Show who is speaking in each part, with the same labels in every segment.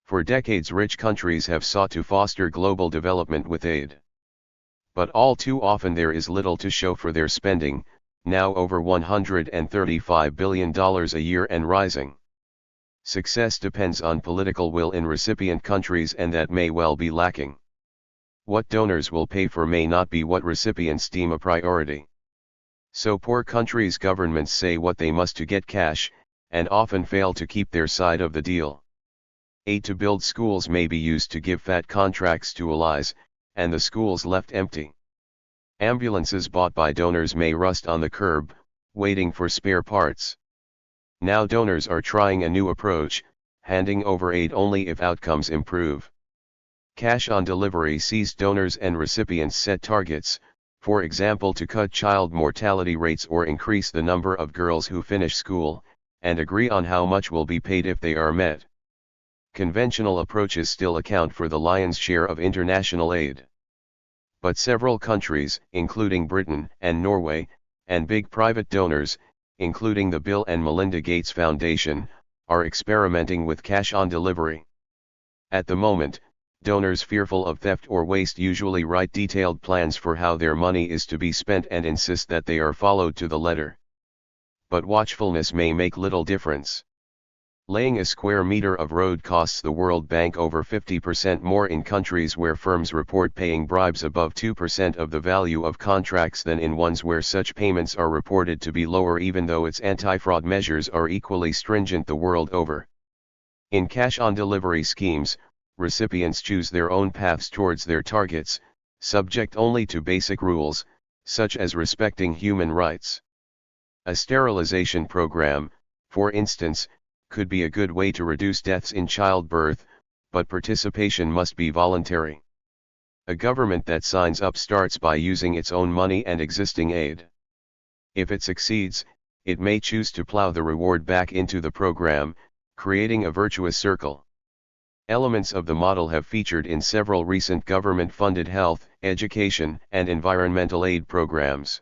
Speaker 1: For decades rich countries have sought to foster global development with aid. But all too often there is little to show for their spending, now over $135 billion a year and rising. Success depends on political will in recipient countries, and that may well be lacking. What donors will pay for may not be what recipients deem a priority. So poor countries' governments say what they must to get cash, and often fail to keep their side of the deal. Aid to build schools may be used to give fat contracts to allies, and the schools left empty. Ambulances bought by donors may rust on the curb, waiting for spare parts. Now donors are trying a new approach, handing over aid only if outcomes improve. Cash on delivery sees donors and recipients set targets, for example to cut child mortality rates or increase the number of girls who finish school, and agree on how much will be paid if they are met. Conventional approaches still account for the lion's share of international aid. But several countries, including Britain and Norway, and big private donors, including the Bill and Melinda Gates Foundation, are experimenting with cash on delivery. At the moment, donors fearful of theft or waste usually write detailed plans for how their money is to be spent and insist that they are followed to the letter. But watchfulness may make little difference. Laying a square meter of road costs the World Bank over 50% more in countries where firms report paying bribes above 2% of the value of contracts than in ones where such payments are reported to be lower, even though its anti-fraud measures are equally stringent the world over. In cash-on-delivery schemes, recipients choose their own paths towards their targets, subject only to basic rules, such as respecting human rights. A sterilization program, for instance, could be a good way to reduce deaths in childbirth, but participation must be voluntary. A government that signs up starts by using its own money and existing aid. If it succeeds, it may choose to plow the reward back into the program, creating a virtuous circle. Elements of the model have featured in several recent government-funded health, education, and environmental aid programs.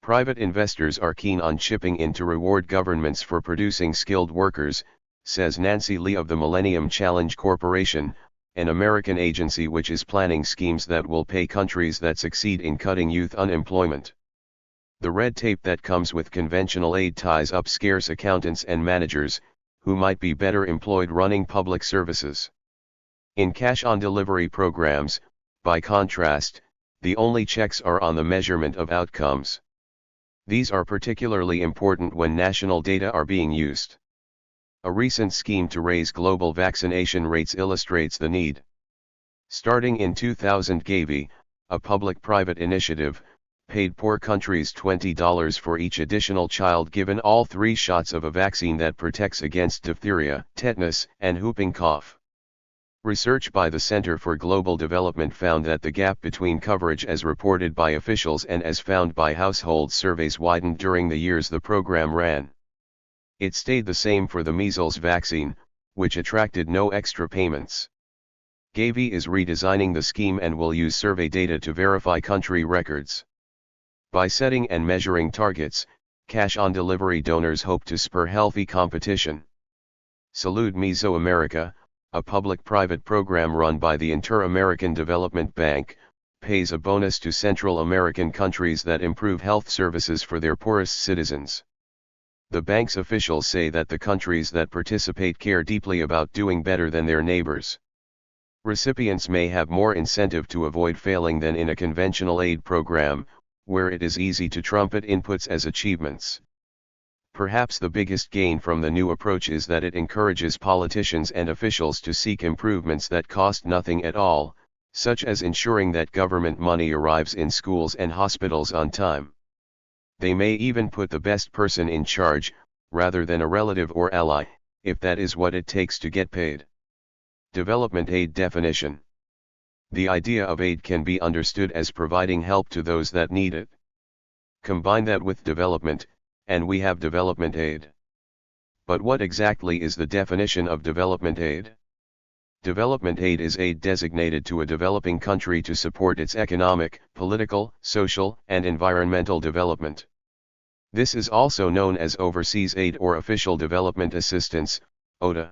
Speaker 1: Private investors are keen on chipping in to reward governments for producing skilled workers, says Nancy Lee of the Millennium Challenge Corporation, an American agency which is planning schemes that will pay countries that succeed in cutting youth unemployment. The red tape that comes with conventional aid ties up scarce accountants and managers, who might be better employed running public services. In cash-on-delivery programs, by contrast, the only checks are on the measurement of outcomes. These are particularly important when national data are being used. A recent scheme to raise global vaccination rates illustrates the need. Starting in 2000, Gavi, a public-private initiative, paid poor countries $20 for each additional child given all 3 shots of a vaccine that protects against diphtheria, tetanus, and whooping cough. Research by the Center for Global Development found that the gap between coverage as reported by officials and as found by household surveys widened during the years the program ran. It stayed the same for the measles vaccine, which attracted no extra payments. Gavi is redesigning the scheme and will use survey data to verify country records. By setting and measuring targets, cash-on-delivery donors hope to spur healthy competition. Salud Mesoamerica, a public-private program run by the Inter-American Development Bank, pays a bonus to Central American countries that improve health services for their poorest citizens. The bank's officials say that the countries that participate care deeply about doing better than their neighbors. Recipients may have more incentive to avoid failing than in a conventional aid program, where it is easy to trumpet inputs as achievements. Perhaps the biggest gain from the new approach is that it encourages politicians and officials to seek improvements that cost nothing at all, such as ensuring that government money arrives in schools and hospitals on time. They may even put the best person in charge, rather than a relative or ally, if that is what it takes to get paid. Development aid definition. The idea of aid can be understood as providing help to those that need it. Combine that with development, and we have development aid. But what exactly is the definition of development aid? Development aid is aid designated to a developing country to support its economic, political, social, and environmental development. This is also known as overseas aid or official development assistance, ODA.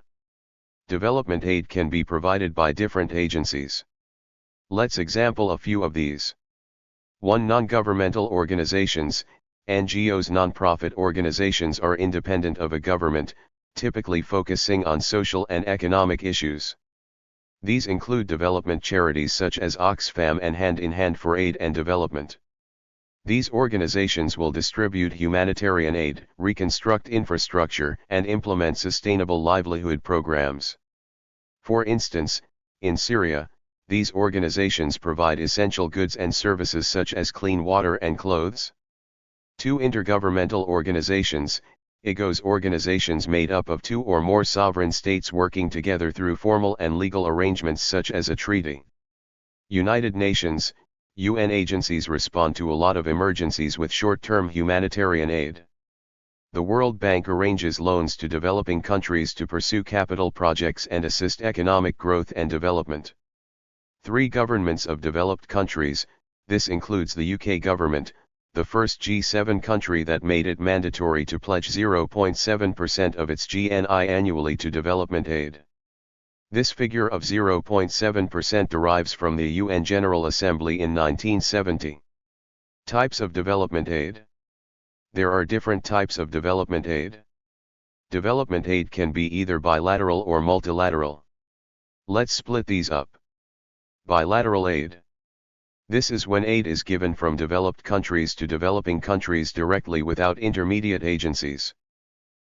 Speaker 1: Development aid can be provided by different agencies. Let's example a few of these. 1. Non-governmental organizations. NGOs. Non-profit organizations are independent of a government, typically focusing on social and economic issues. These include development charities such as Oxfam and Hand in Hand for Aid and Development. These organizations will distribute humanitarian aid, reconstruct infrastructure, and implement sustainable livelihood programs. For instance, in Syria, these organizations provide essential goods and services such as clean water and clothes. 2. Intergovernmental organizations. IGOs. Organizations made up of 2 or more sovereign states working together through formal and legal arrangements such as a treaty. United Nations. UN agencies respond to a lot of emergencies with short-term humanitarian aid. The World Bank arranges loans to developing countries to pursue capital projects and assist economic growth and development. 3. Governments of developed countries. This includes the UK government, the first G7 country that made it mandatory to pledge 0.7% of its GNI annually to development aid. This figure of 0.7% derives from the UN General Assembly in 1970. Types of development aid. There are different types of development aid. Development aid can be either bilateral or multilateral. Let's split these up. Bilateral aid. This is when aid is given from developed countries to developing countries directly without intermediate agencies.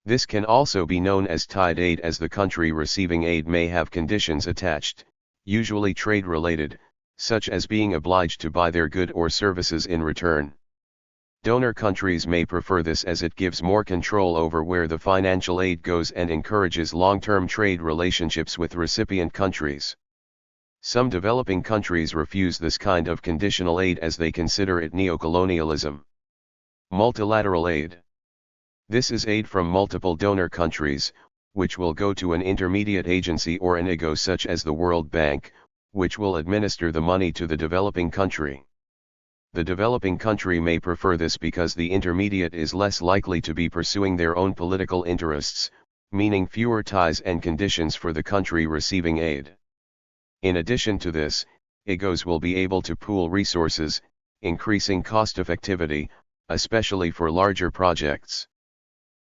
Speaker 1: This can also be known as tied aid, as the country receiving aid may have conditions attached, usually trade-related, such as being obliged to buy their good or services in return. Donor countries may prefer this as it gives more control over where the financial aid goes and encourages long-term trade relationships with recipient countries. Some developing countries refuse this kind of conditional aid as they consider it neocolonialism. Multilateral aid. This is aid from multiple donor countries, which will go to an intermediate agency or an IGO such as the World Bank, which will administer the money to the developing country. The developing country may prefer this because the intermediate is less likely to be pursuing their own political interests, meaning fewer ties and conditions for the country receiving aid. In addition to this, IGOs will be able to pool resources, increasing cost effectivity, especially for larger projects.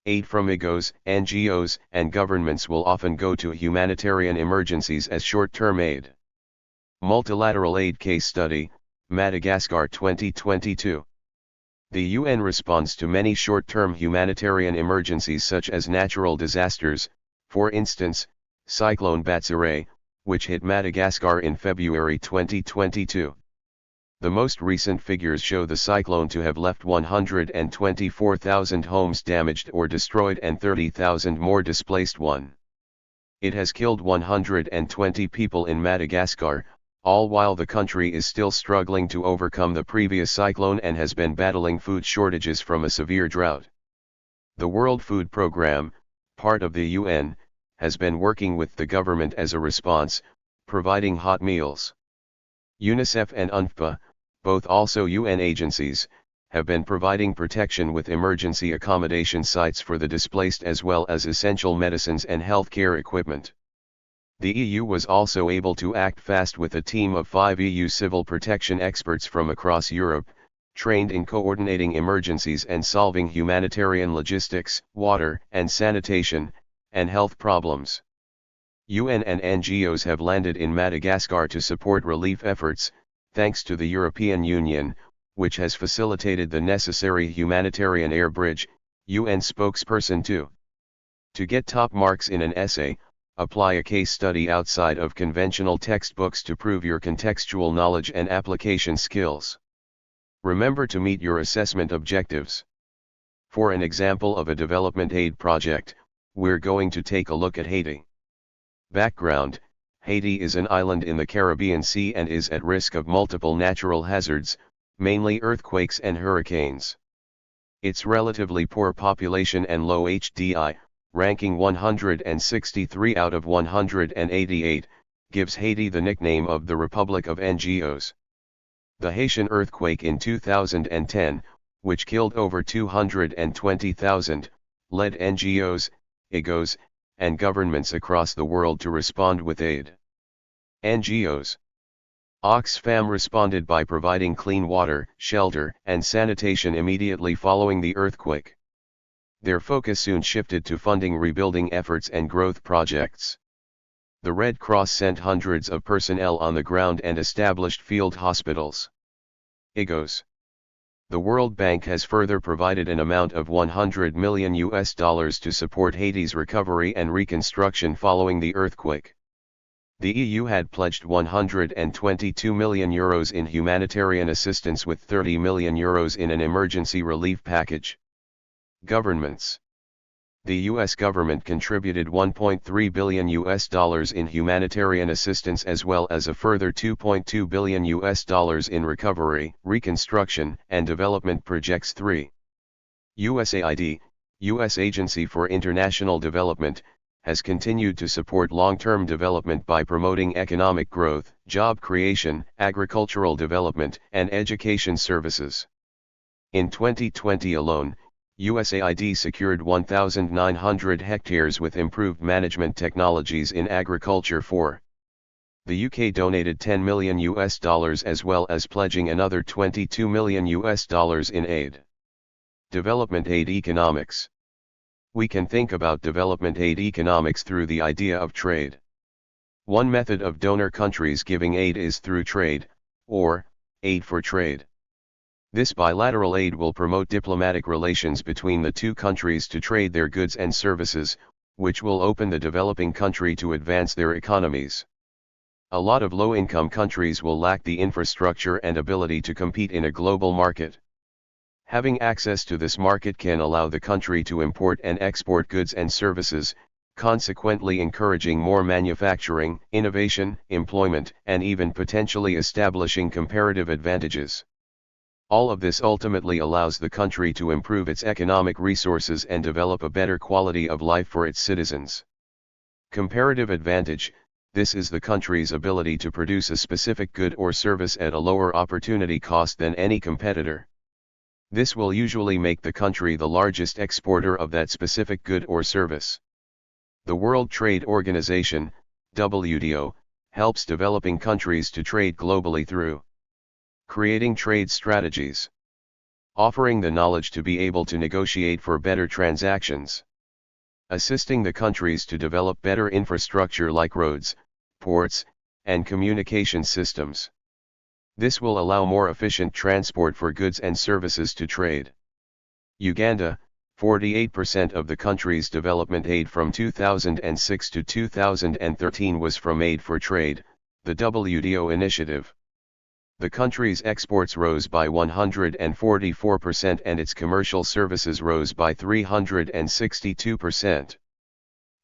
Speaker 1: Aid from IGOs, NGOs, and governments will often go to humanitarian emergencies as short-term aid. Multilateral aid case study, Madagascar 2022. The UN responds to many short-term humanitarian emergencies such as natural disasters, for instance, Cyclone Batsirai, which hit Madagascar in February 2022. The most recent figures show the cyclone to have left 124,000 homes damaged or destroyed and 30,000 more displaced. It has killed 120 people in Madagascar, all while the country is still struggling to overcome the previous cyclone and has been battling food shortages from a severe drought. The World Food Programme, part of the UN, has been working with the government as a response, providing hot meals. UNICEF and UNDP, both also UN agencies, have been providing protection with emergency accommodation sites for the displaced as well as essential medicines and healthcare equipment. The EU was also able to act fast with a team of 5 EU civil protection experts from across Europe, trained in coordinating emergencies and solving humanitarian logistics, water and sanitation, and health problems. UN and NGOs have landed in Madagascar to support relief efforts, thanks to the European Union, which has facilitated the necessary humanitarian air bridge, UN spokesperson 2. To get top marks in an essay, apply a case study outside of conventional textbooks to prove your contextual knowledge and application skills. Remember to meet your assessment objectives. For an example of a development aid project, we're going to take a look at Haiti. Background: Haiti is an island in the Caribbean Sea and is at risk of multiple natural hazards, mainly earthquakes and hurricanes. Its relatively poor population and low HDI, ranking 163 out of 188, gives Haiti the nickname of the Republic of NGOs. The Haitian earthquake in 2010, which killed over 220,000, led NGOs, IGOs, and governments across the world to respond with aid. NGOs. Oxfam responded by providing clean water, shelter, and sanitation immediately following the earthquake. Their focus soon shifted to funding rebuilding efforts and growth projects. The Red Cross sent hundreds of personnel on the ground and established field hospitals. IGOs. The World Bank has further provided an amount of $100 million to support Haiti's recovery and reconstruction following the earthquake. The EU had pledged €122 million in humanitarian assistance with €30 million in an emergency relief package. Governments. The US government contributed $1.3 billion in humanitarian assistance as well as a further $2.2 billion in recovery, reconstruction, and development projects. 3. USAID, US Agency for International Development, has continued to support long-term development by promoting economic growth, job creation, agricultural development, and education services. In 2020 alone, USAID secured 1,900 hectares with improved management technologies in agriculture for. The UK donated $10 million as well as pledging another $22 million in aid. Development aid economics. We can think about development aid economics through the idea of trade. One method of donor countries giving aid is through trade, or aid for trade. This bilateral aid will promote diplomatic relations between the two countries to trade their goods and services, which will open the developing country to advance their economies. A lot of low-income countries will lack the infrastructure and ability to compete in a global market. Having access to this market can allow the country to import and export goods and services, consequently encouraging more manufacturing, innovation, employment, and even potentially establishing comparative advantages. All of this ultimately allows the country to improve its economic resources and develop a better quality of life for its citizens. Comparative advantage: this is the country's ability to produce a specific good or service at a lower opportunity cost than any competitor. This will usually make the country the largest exporter of that specific good or service. The World Trade Organization, WTO, helps developing countries to trade globally through creating trade strategies, offering the knowledge to be able to negotiate for better transactions, assisting the countries to develop better infrastructure like roads, ports, and communication systems. This will allow more efficient transport for goods and services to trade. Uganda, 48% of the country's development aid from 2006 to 2013 was from Aid for Trade, the WTO initiative. The country's exports rose by 144% and its commercial services rose by 362%.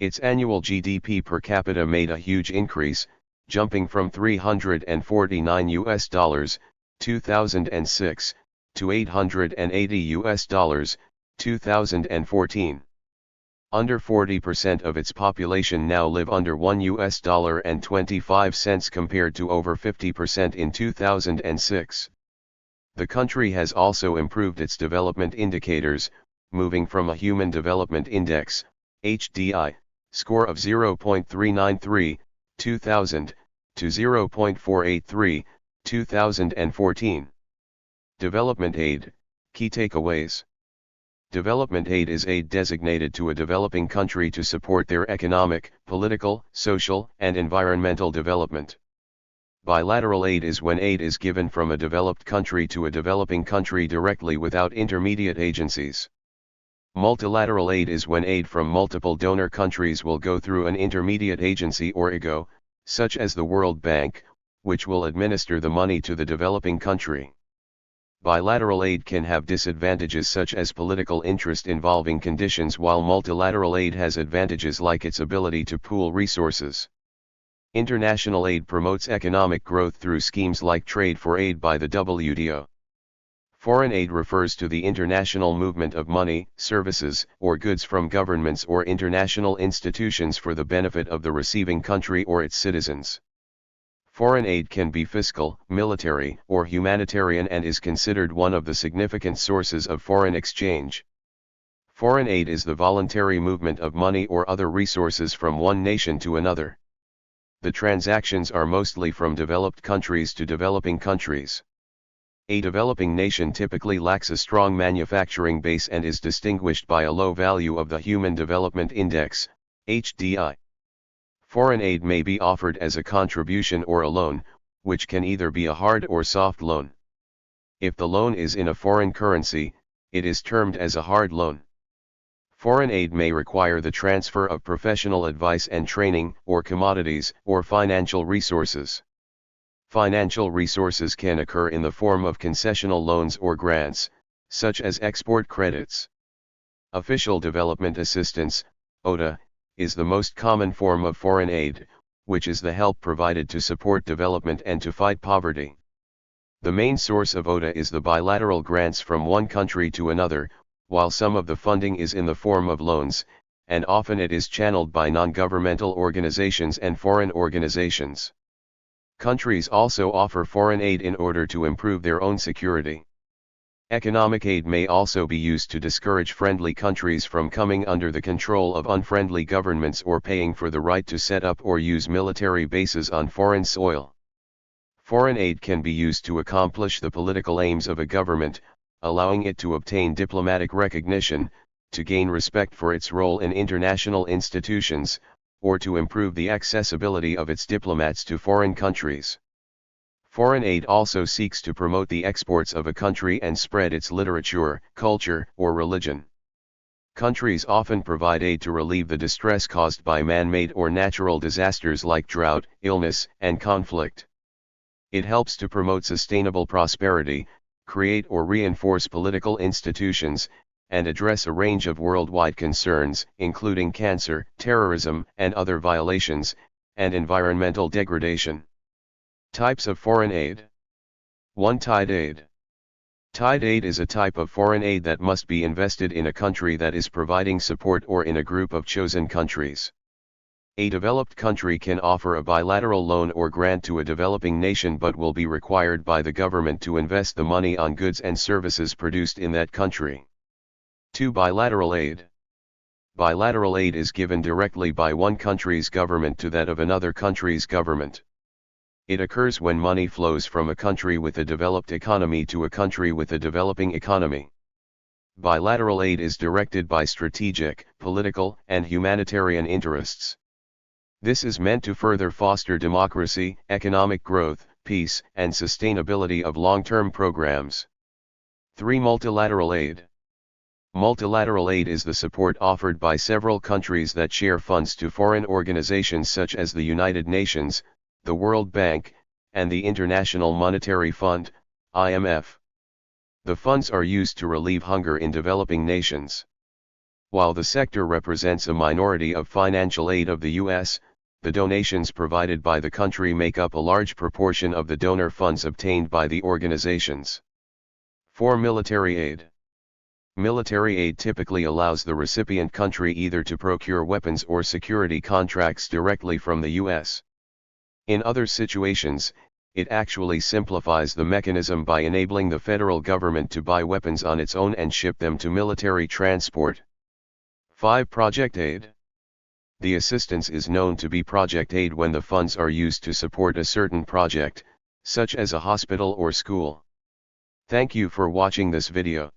Speaker 1: Its annual GDP per capita made a huge increase, jumping from $349 2006 to $880 2014. Under 40% of its population now live under $1.25 compared to over 50% in 2006. The country has also improved its development indicators, moving from a Human Development Index, HDI, score of 0.393, 2000, to 0.483, 2014. Development aid, key takeaways. Development aid is aid designated to a developing country to support their economic, political, social, and environmental development. Bilateral aid is when aid is given from a developed country to a developing country directly without intermediate agencies. Multilateral aid is when aid from multiple donor countries will go through an intermediate agency or IGO, such as the World Bank, which will administer the money to the developing country. Bilateral aid can have disadvantages such as political interest involving conditions, while multilateral aid has advantages like its ability to pool resources. International aid promotes economic growth through schemes like Trade for Aid by the WTO. Foreign aid refers to the international movement of money, services, or goods from governments or international institutions for the benefit of the receiving country or its citizens. Foreign aid can be fiscal, military, or humanitarian and is considered one of the significant sources of foreign exchange. Foreign aid is the voluntary movement of money or other resources from one nation to another. The transactions are mostly from developed countries to developing countries. A developing nation typically lacks a strong manufacturing base and is distinguished by a low value of the Human Development Index, HDI. Foreign aid may be offered as a contribution or a loan, which can either be a hard or soft loan. If the loan is in a foreign currency, it is termed as a hard loan. Foreign aid may require the transfer of professional advice and training, or commodities, or financial resources. Financial resources can occur in the form of concessional loans or grants, such as export credits. Official development assistance, ODA, is the most common form of foreign aid, which is the help provided to support development and to fight poverty. The main source of ODA is the bilateral grants from one country to another, while some of the funding is in the form of loans, and often it is channeled by non-governmental organizations and foreign organizations. Countries also offer foreign aid in order to improve their own security. Economic aid may also be used to discourage friendly countries from coming under the control of unfriendly governments or paying for the right to set up or use military bases on foreign soil. Foreign aid can be used to accomplish the political aims of a government, allowing it to obtain diplomatic recognition, to gain respect for its role in international institutions, or to improve the accessibility of its diplomats to foreign countries. Foreign aid also seeks to promote the exports of a country and spread its literature, culture, or religion. Countries often provide aid to relieve the distress caused by man-made or natural disasters like drought, illness, and conflict. It helps to promote sustainable prosperity, create or reinforce political institutions, and address a range of worldwide concerns, including cancer, terrorism, and other violations, and environmental degradation. Types of foreign aid. 1. Tied aid. Tied aid is a type of foreign aid that must be invested in a country that is providing support or in a group of chosen countries. A developed country can offer a bilateral loan or grant to a developing nation but will be required by the government to invest the money on goods and services produced in that country. 2. Bilateral aid. Bilateral aid is given directly by one country's government to that of another country's government. It occurs when money flows from a country with a developed economy to a country with a developing economy. Bilateral aid is directed by strategic, political, and humanitarian interests. This is meant to further foster democracy, economic growth, peace, and sustainability of long-term programs. 3. Multilateral aid. Multilateral aid is the support offered by several countries that share funds to foreign organizations such as the United Nations, the World Bank, and the International Monetary Fund, IMF. The funds are used to relieve hunger in developing nations. While the sector represents a minority of financial aid of the U.S., the donations provided by the country make up a large proportion of the donor funds obtained by the organizations. 4. Military aid. Military aid typically allows the recipient country either to procure weapons or security contracts directly from the U.S. In other situations, it actually simplifies the mechanism by enabling the federal government to buy weapons on its own and ship them to military transport. 5. Project aid. The assistance is known to be project aid when the funds are used to support a certain project, such as a hospital or school. Thank you for watching this video.